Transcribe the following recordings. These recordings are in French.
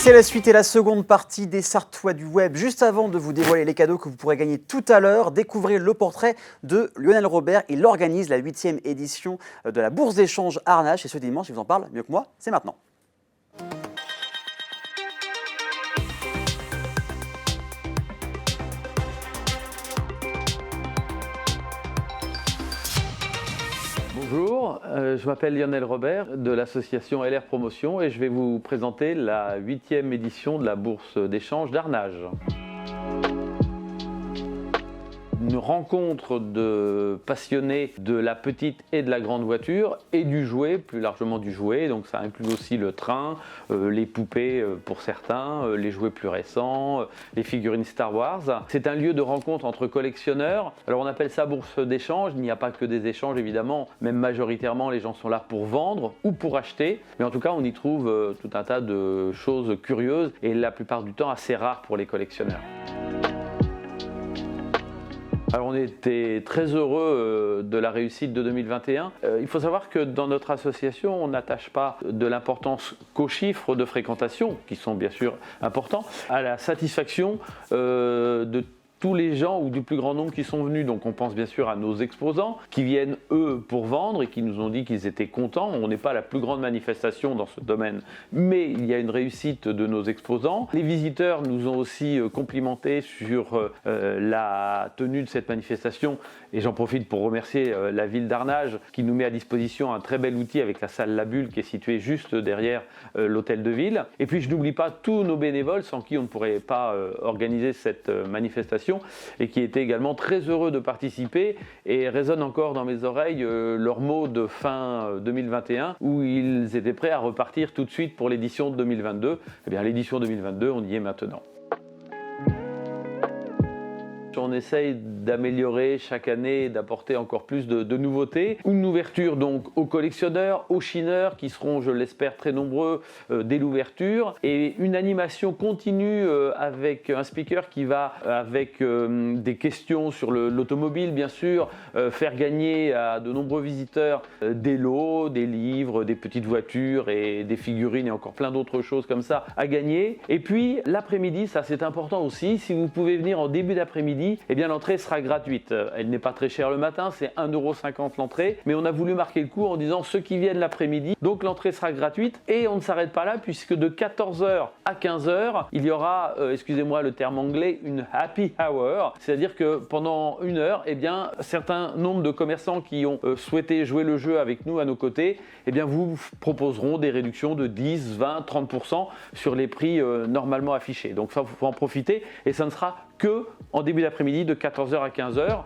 C'est la suite et la seconde partie des Sartois du Web. Juste avant de vous dévoiler les cadeaux que vous pourrez gagner tout à l'heure, découvrez le portrait de Lionel Robert. Il organise la 8e édition de la Bourse d'échange Arnage. Et ce dimanche, il vous en parle mieux que moi, c'est maintenant. Bonjour, je m'appelle Lionel Robert de l'association LR Promotion et je vais vous présenter la 8e édition de la Bourse d'échange d'Arnage. Une rencontre de passionnés de la petite et de la grande voiture et du jouet, plus largement du jouet, donc ça inclut aussi le train, les poupées pour certains, les jouets plus récents, les figurines Star Wars. C'est un lieu de rencontre entre collectionneurs. Alors on appelle ça bourse d'échange, il n'y a pas que des échanges évidemment, même majoritairement les gens sont là pour vendre ou pour acheter, mais en tout cas on y trouve tout un tas de choses curieuses et la plupart du temps assez rares pour les collectionneurs. Alors on était très heureux de la réussite de 2021. Il faut savoir que dans notre association, on n'attache pas de l'importance qu'aux chiffres de fréquentation, qui sont bien sûr importants, à la satisfaction de tous les gens ou du plus grand nombre qui sont venus. Donc on pense bien sûr à nos exposants qui viennent eux pour vendre et qui nous ont dit qu'ils étaient contents. On n'est pas la plus grande manifestation dans ce domaine, mais il y a une réussite de nos exposants. Les visiteurs nous ont aussi complimenté sur la tenue de cette manifestation et j'en profite pour remercier la ville d'Arnage qui nous met à disposition un très bel outil avec la salle La Bulle qui est située juste derrière l'hôtel de ville. Et puis je n'oublie pas tous nos bénévoles sans qui on ne pourrait pas organiser cette manifestation et qui étaient également très heureux de participer et résonnent encore dans mes oreilles leurs mots de fin 2021 où ils étaient prêts à repartir tout de suite pour l'édition 2022. Eh bien l'édition 2022, on y est maintenant. On essaye d'améliorer chaque année, d'apporter encore plus de nouveautés. Une ouverture donc aux collectionneurs, aux chineurs qui seront, je l'espère, très nombreux dès l'ouverture. Et une animation continue avec un speaker qui va, avec des questions sur l'automobile bien sûr, faire gagner à de nombreux visiteurs des lots, des livres, des petites voitures et des figurines et encore plein d'autres choses comme ça à gagner. Et puis l'après-midi, ça c'est important aussi, si vous pouvez venir en début d'après-midi, eh bien l'entrée sera gratuite. Elle n'est pas très chère le matin, c'est 1,50 € l'entrée, mais on a voulu marquer le coup en disant ceux qui viennent l'après-midi, donc l'entrée sera gratuite et on ne s'arrête pas là puisque de 14 h à 15 h, il y aura, excusez-moi le terme anglais, une happy hour, c'est-à-dire que pendant une heure, eh bien certains nombres de commerçants qui ont souhaité jouer le jeu avec nous à nos côtés, eh bien vous proposeront des réductions de 10, 20, 30% sur les prix normalement affichés. Donc ça, il faut en profiter et ça ne sera que en début d'après-midi de 14 h à 15 h.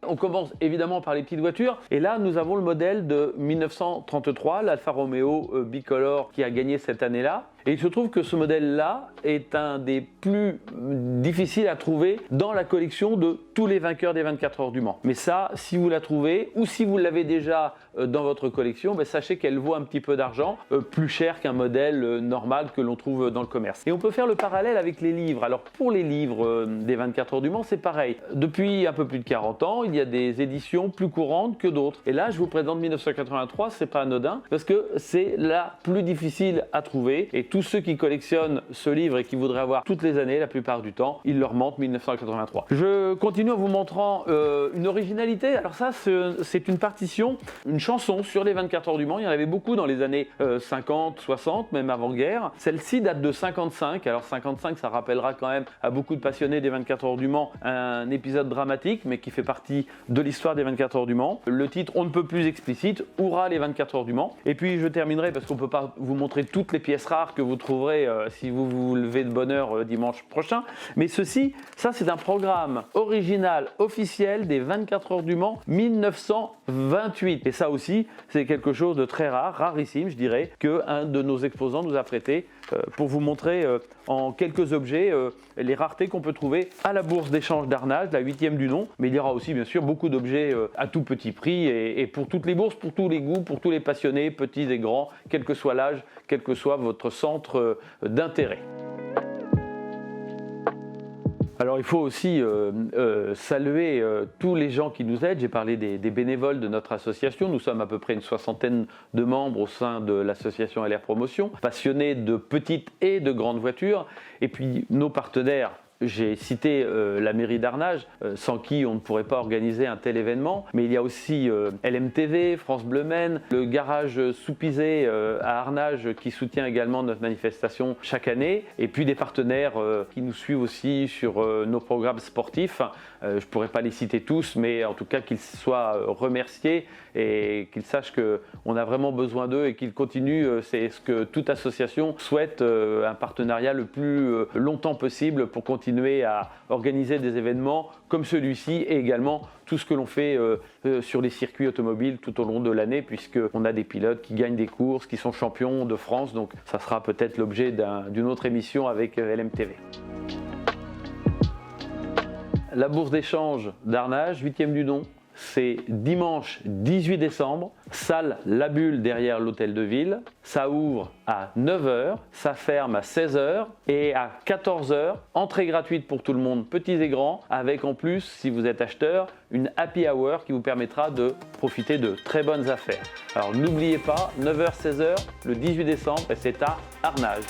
On commence évidemment par les petites voitures et là nous avons le modèle de 1933, l'Alfa Romeo Bicolor qui a gagné cette année-là. Et il se trouve que ce modèle-là est un des plus difficiles à trouver dans la collection de tous les vainqueurs des 24 heures du Mans. Mais ça, si vous la trouvez ou si vous l'avez déjà dans votre collection, sachez qu'elle vaut un petit peu d'argent, plus cher qu'un modèle normal que l'on trouve dans le commerce. Et on peut faire le parallèle avec les livres. Alors pour les livres des 24 heures du Mans, c'est pareil. Depuis un peu plus de 40 ans, il y a des éditions plus courantes que d'autres. Et là, je vous présente 1983, c'est pas anodin, parce que c'est la plus difficile à trouver. Et tous ceux qui collectionnent ce livre et qui voudraient avoir toutes les années, la plupart du temps, il leur manque 1983. Je continue en vous montrant une originalité. Alors ça, c'est une partition, une chanson sur les 24 heures du Mans. Il y en avait beaucoup dans les années 50, 60, même avant-guerre. Celle-ci date de 55. Alors 55, ça rappellera quand même à beaucoup de passionnés des 24 heures du Mans un épisode dramatique, mais qui fait partie de l'histoire des 24 heures du Mans. Le titre, on ne peut plus explicite, Hurrah les 24 heures du Mans. Et puis je terminerai, parce qu'on ne peut pas vous montrer toutes les pièces rares que vous trouverez si vous vous levez de bonne heure dimanche prochain. Mais ceci, ça c'est un programme original, officiel des 24 heures du Mans 1928. Et ça aussi, c'est quelque chose de très rare, rarissime, je dirais, qu'un de nos exposants nous a prêté pour vous montrer en quelques objets les raretés qu'on peut trouver à la bourse d'échange d'Arnage, la 8e du nom. Mais il y aura aussi bien sûr beaucoup d'objets à tout petit prix et pour toutes les bourses, pour tous les goûts, pour tous les passionnés, petits et grands, quel que soit l'âge, quel que soit votre centre d'intérêt. Alors il faut aussi saluer tous les gens qui nous aident. J'ai parlé des bénévoles de notre association. Nous sommes à peu près une 60aine de membres au sein de l'association LR Promotion, passionnés de petites et de grandes voitures. Et puis nos partenaires. J'ai cité la mairie d'Arnage, sans qui on ne pourrait pas organiser un tel événement. Mais il y a aussi LMTV, France Bleu Maine, le garage Soupizet à Arnage qui soutient également notre manifestation chaque année. Et puis des partenaires qui nous suivent aussi sur nos programmes sportifs. Je ne pourrais pas les citer tous, mais en tout cas qu'ils soient remerciés et qu'ils sachent qu'on a vraiment besoin d'eux et qu'ils continuent. C'est ce que toute association souhaite, un partenariat le plus longtemps possible pour continuer à organiser des événements comme celui-ci et également tout ce que l'on fait sur les circuits automobiles tout au long de l'année, puisqu'on a des pilotes qui gagnent des courses, qui sont champions de France. Donc ça sera peut-être l'objet d'une autre émission avec LMTV. La bourse d'échange d'Arnage, 8e du nom. C'est dimanche 18 décembre, salle La Bulle derrière l'hôtel de ville. Ça ouvre à 9h, ça ferme à 16h et à 14h, entrée gratuite pour tout le monde, petits et grands, avec en plus, si vous êtes acheteur, une happy hour qui vous permettra de profiter de très bonnes affaires. Alors n'oubliez pas, 9h, 16h, le 18 décembre, et c'est à Arnage.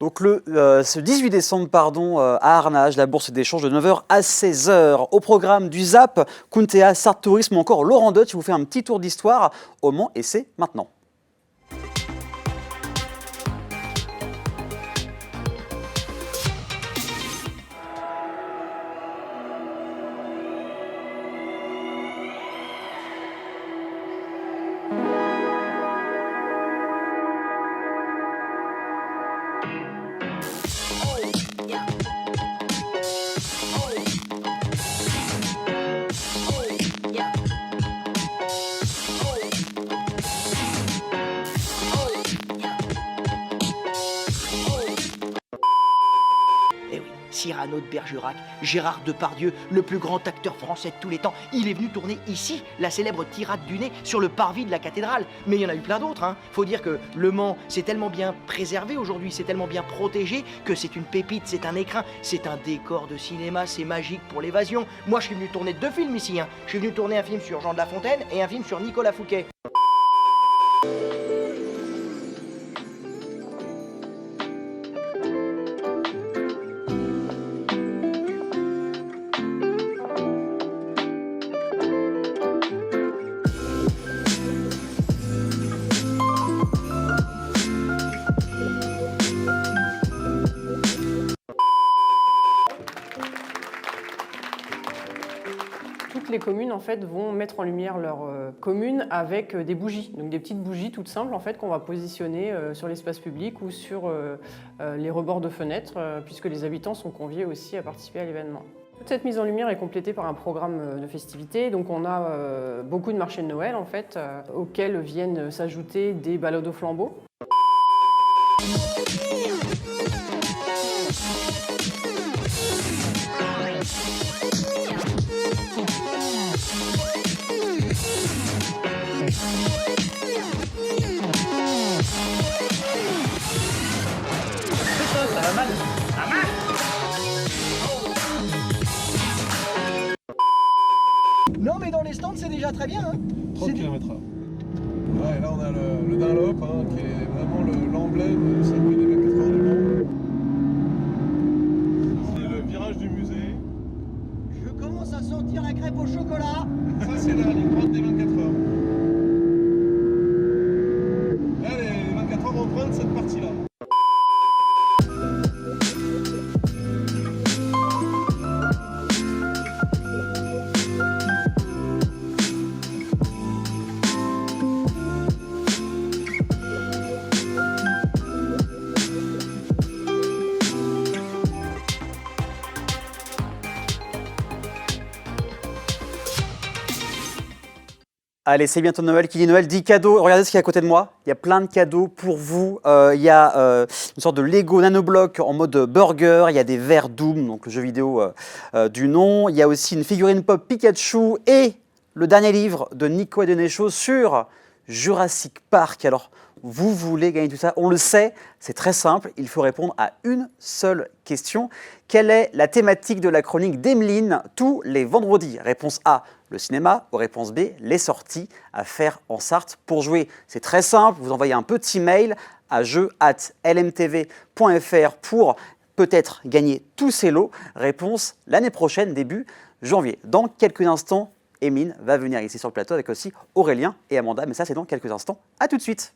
Donc ce 18 décembre à Arnage, la bourse d'échange de 9h à 16h. Au programme du ZAP, Kuntea, Sarthe Tourisme ou encore Laurent Deutsch vous fait un petit tour d'histoire au Mans et c'est maintenant. Cyrano de Bergerac, Gérard Depardieu, le plus grand acteur français de tous les temps, il est venu tourner ici la célèbre tirade du nez sur le parvis de la cathédrale. Mais il y en a eu plein d'autres, hein. Faut dire que Le Mans, c'est tellement bien préservé aujourd'hui, c'est tellement bien protégé que c'est une pépite, c'est un écrin, c'est un décor de cinéma, c'est magique pour l'évasion. Moi, je suis venu tourner 2 films ici, hein. Je suis venu tourner un film sur Jean de La Fontaine et un film sur Nicolas Fouquet. Toutes les communes en fait vont mettre en lumière leur commune avec des bougies, donc des petites bougies toutes simples en fait qu'on va positionner sur l'espace public ou sur les rebords de fenêtres, puisque les habitants sont conviés aussi à participer à l'événement. Toute cette mise en lumière est complétée par un programme de festivités, donc on a beaucoup de marchés de Noël en fait, auxquels viennent s'ajouter des balades au flambeau. Non mais dans les stands c'est déjà très bien, hein. 30 km/h. Ouais, là on a le Dunlop, hein, qui est vraiment l'emblème du circuit des 24 heures du Mans. C'est le virage du musée. Je commence à sentir la crêpe au chocolat. Ça c'est la ligne droite des 24 heures. Là les 24 heures empruntent cette partie-là. Allez, c'est bientôt Noël. Qui dit Noël dit cadeau. Regardez ce qu'il y a à côté de moi. Il y a plein de cadeaux pour vous. Il y a une sorte de Lego Nanoblock en mode burger. Il y a des verres Doom, donc le jeu vidéo du nom. Il y a aussi une figurine pop Pikachu et le dernier livre de Nico Adenecho sur Jurassic Park. Alors, vous voulez gagner tout ça? On le sait, c'est très simple, il faut répondre à une seule question. Quelle est la thématique de la chronique d'Emeline tous les vendredis? Réponse A, le cinéma, ou réponse B, les sorties à faire en Sarthe. Pour jouer, c'est très simple, vous envoyez un petit mail à jeu@lmtv.fr pour peut-être gagner tous ces lots. Réponse l'année prochaine, début janvier. Dans quelques instants, Emeline va venir ici sur le plateau avec aussi Aurélien et Amanda, mais ça c'est dans quelques instants. À tout de suite.